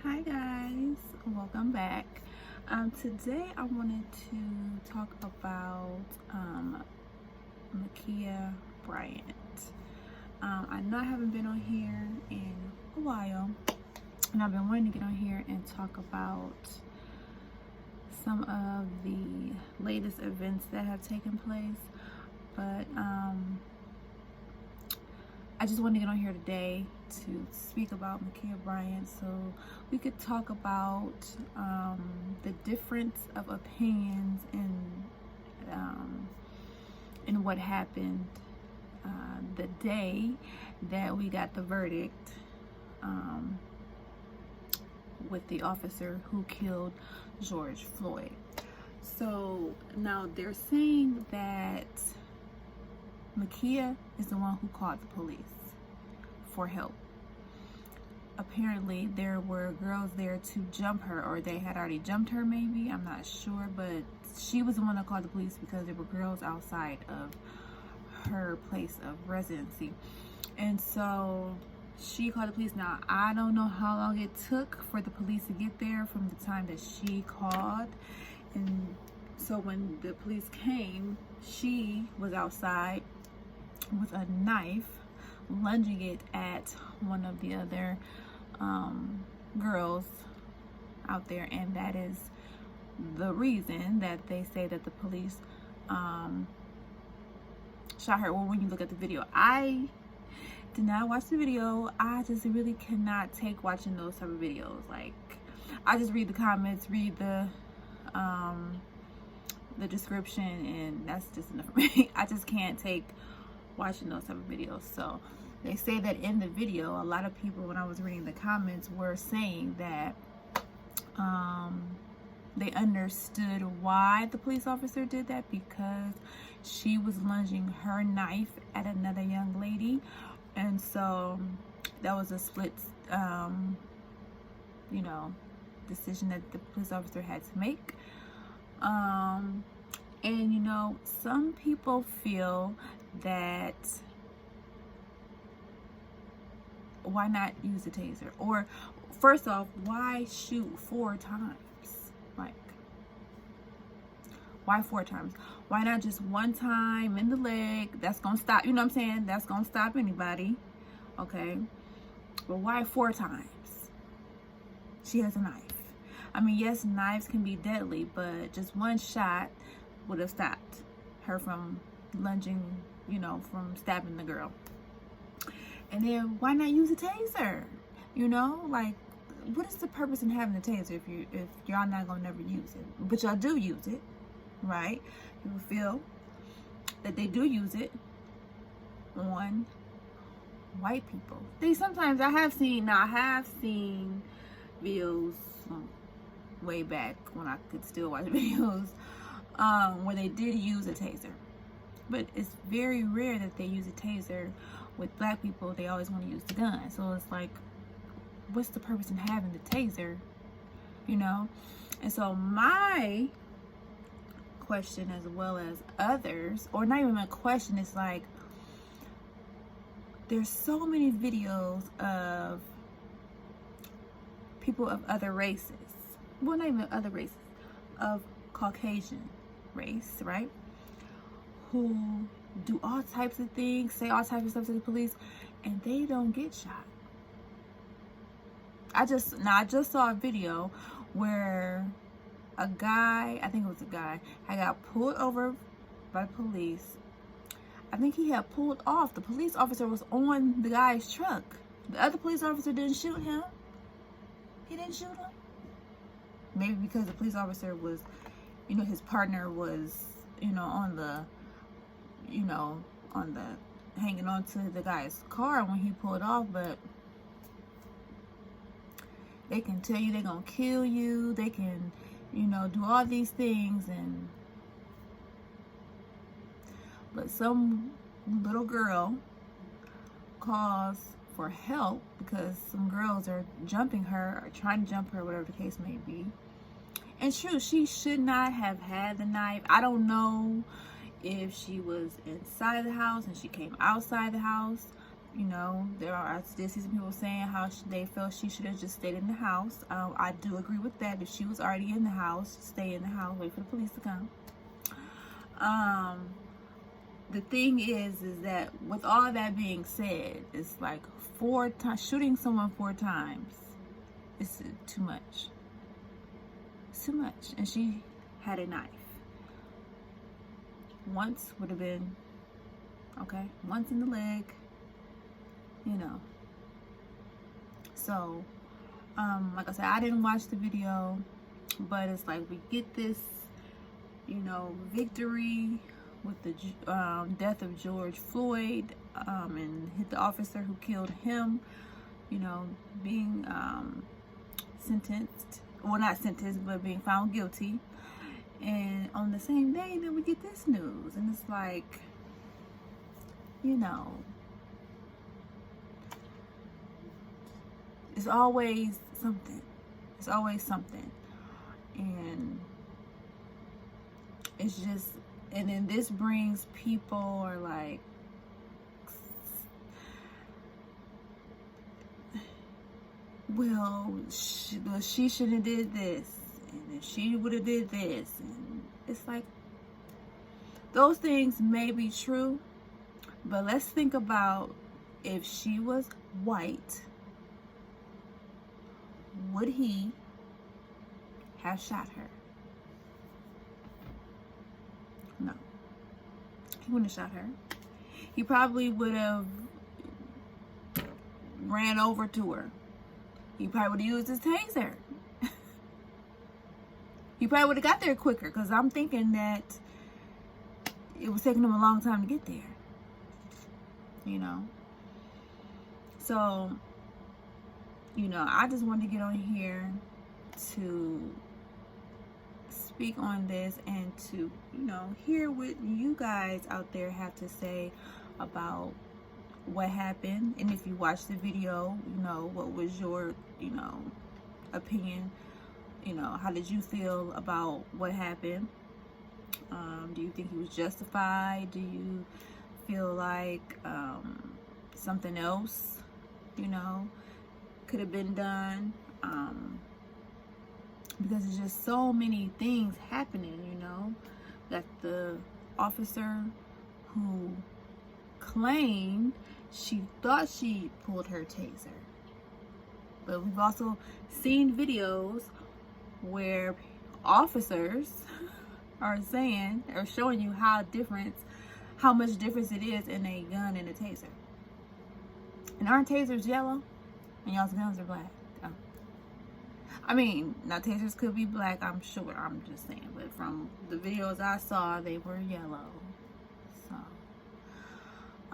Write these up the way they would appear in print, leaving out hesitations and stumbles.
Hi guys, welcome back. Today I wanted to talk about Ma'Khia Bryant. I know I haven't been on here in a while, and I've been wanting to get on here and talk about some of the latest events that have taken place, but I just wanted to get on here today to speak about Ma'Khia Bryant so we could talk about the difference of opinions in what happened the day that we got the verdict with the officer who killed George Floyd. So now they're saying that Ma'Khia is the one who called the police for help. Apparently there were girls there to jump her, or they had already jumped her maybe, I'm not sure, but she was the one that called the police because there were girls outside of her place of residency. And so she called the police. Now I don't know how long it took for the police to get there from the time that she called. And so when the police came, she was outside with a knife, lunging it at one of the other girls out there, and that is the reason that they say that the police shot her. Well, when you look at the video, I did not watch the video. I just really cannot take watching those type of videos. Like, I just read the comments, read the description, and that's just enough for me. I just can't take watching those type of videos. So they say that in the video, a lot of people, when I was reading the comments, were saying that they understood why the police officer did that, because she was lunging her knife at another young lady, and so that was a split decision that the police officer had to make. And some people feel that why not use a taser? Or first off, why shoot 4 times? Like, why 4 times? Why not just one time in the leg? That's gonna stop, you know what I'm saying? That's gonna stop anybody, okay? But why 4 times? She has a knife. I mean, yes, knives can be deadly, but just one shot would have stopped her from lunging, from stabbing the girl. And then why not use a taser? Like, what is the purpose in having a taser if y'all not gonna never use it? But y'all do use it, right? People feel that they do use it on white people. Sometimes I have seen videos way back when I could still watch videos where they did use a taser, but it's very rare that they use a taser. With black people, they always want to use the gun. So it's like, what's the purpose in having the taser? And so my question, as well as others, or not even a question, it's like, there's so many videos of people of other races, well, not even other races, of Caucasian race, right, who do all types of things, say all types of stuff to the police, and they don't get shot. I just saw a video where a guy, I think it was a guy, had got pulled over by the police. I think he had pulled off. The police officer was on the guy's truck. The other police officer didn't shoot him. He didn't shoot him. Maybe because the police officer was, his partner was, on the hanging on to the guy's car when he pulled off. But they can tell you they're gonna kill you. They can, do all these things, but some little girl calls for help because some girls are jumping her or trying to jump her, whatever the case may be. And true, she should not have had the knife. I don't know if she was inside the house and she came outside the house, You know, I still see some people saying how they felt she should have just stayed in the house. I do agree with that. If she was already in the house, stay in the house, wait for the police to come. The thing is that with all that being said, it's like shooting someone 4 times is too much. It's too much. And she had a knife. Once would have been okay. Once in the leg, you know. So, like I said, I didn't watch the video, but it's like we get this, you know, victory with the death of George Floyd, and hit the officer who killed him, you know, being sentenced, well, not sentenced, but being found guilty. And on the same day, then we get this news, and it's like, you know, it's always something. It's always something. And it's just, and then this brings people are like, well, she shouldn't have did this, and if she would have did this, and it's like, those things may be true, but let's think about if she was white, would he have shot her? No, he wouldn't have shot her. He probably would have ran over to her. He probably would have used his taser. He probably would have got there quicker, because I'm thinking that it was taking him a long time to get there. You know? So, you know, I just wanted to get on here to speak on this and to, you know, hear what you guys out there have to say about what happened. And if you watched the video, you know, what was your, you know, opinion? You know, how did you feel about what happened? Do you think he was justified? Do you feel like something else, you know, could have been done? Because there's just so many things happening, you know, that the officer who claimed she thought she pulled her taser. But we've also seen videos where officers are showing you how much difference it is in a gun and a taser. And aren't tasers yellow? And y'all's guns are black. Oh. I mean, now tasers could be black, I'm sure. I'm just saying. But from the videos I saw, they were yellow. So,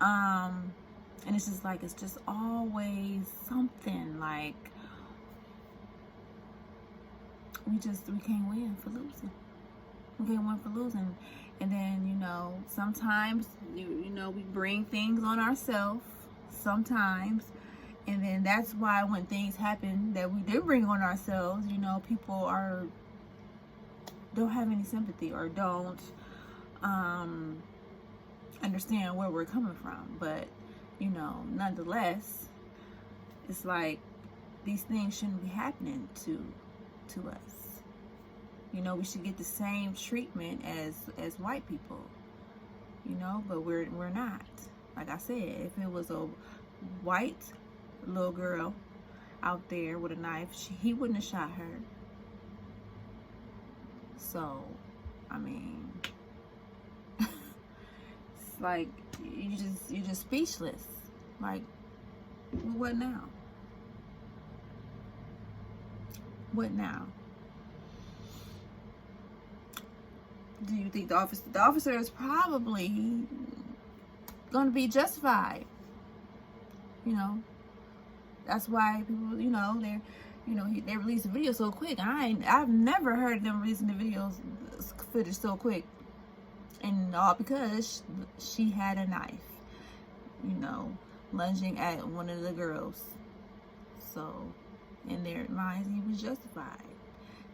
and it's just like, it's just always something. Like, we can't win for losing. We can't win for losing. And then, you know, sometimes, you know, we bring things on ourselves. Sometimes. And then that's why when things happen that we did bring on ourselves, you know, people don't have any sympathy or don't understand where we're coming from. But, you know, nonetheless, it's like these things shouldn't be happening to us. You know, we should get the same treatment as white people. You know, but we're not. Like I said, if it was a white little girl out there with a knife, he wouldn't have shot her. So, I mean, it's like you're just speechless. Like, well, what now? What now? Do you think the officer is probably going to be justified? You know, that's why people, you know, they release the video so quick. I've never heard them releasing the videos footage so quick, and all because she had a knife, you know, lunging at one of the girls. So in their minds, he was justified.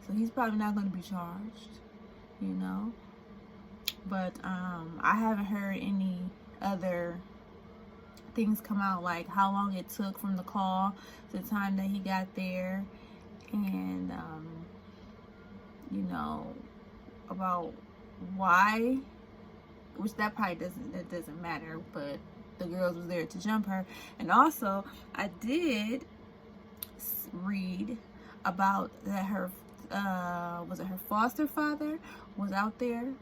So he's probably not going to be charged, you know. But I haven't heard any other things come out, like how long it took from the call to the time that he got there, and you know, about why, which that probably doesn't matter, but the girls was there to jump her. And also I did read about that her was it her foster father was out there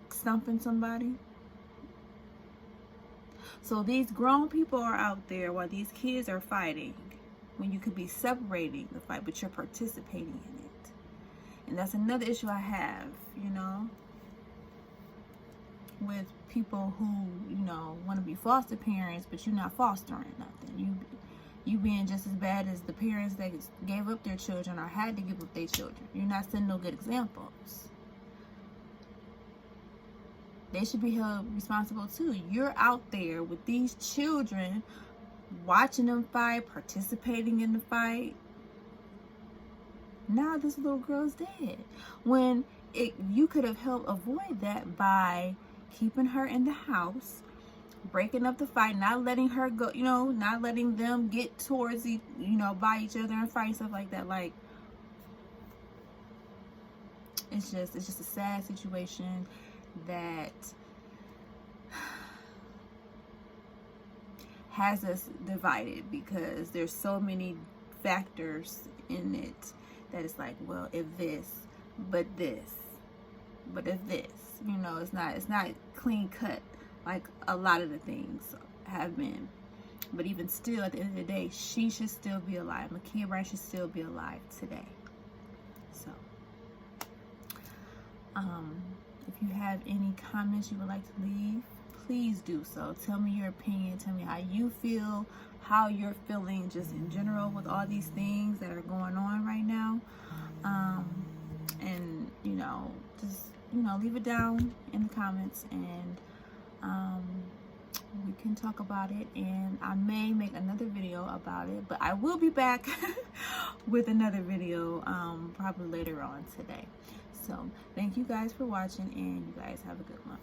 stumping somebody. So these grown people are out there while these kids are fighting, when you could be separating the fight, but you're participating in it. And that's another issue I have, you know, with people who, you know, want to be foster parents, but you're not fostering nothing. You being just as bad as the parents that gave up their children or had to give up their children. You're not setting no good examples. They should be held responsible too. You're out there with these children, watching them fight, participating in the fight. Now this little girl's dead. When you could have helped avoid that by keeping her in the house, breaking up the fight, not letting her go, you know, not letting them get towards you know, by each other and fight, stuff like that. Like, it's just a sad situation that has us divided, because there's so many factors in it that it's like, well, if this, but this, but if this, you know, it's not clean cut like a lot of the things have been. But even still, at the end of the day, she should still be alive. Ma'Khia Bryant should still be alive today. So if you have any comments you would like to leave, please do so. Tell me your opinion. Tell me how you feel, how you're feeling just in general with all these things that are going on right now. And, you know, just, you know, leave it down in the comments, and we can talk about it. And I may make another video about it, but I will be back with another video probably later on today. So thank you guys for watching, and you guys have a good one.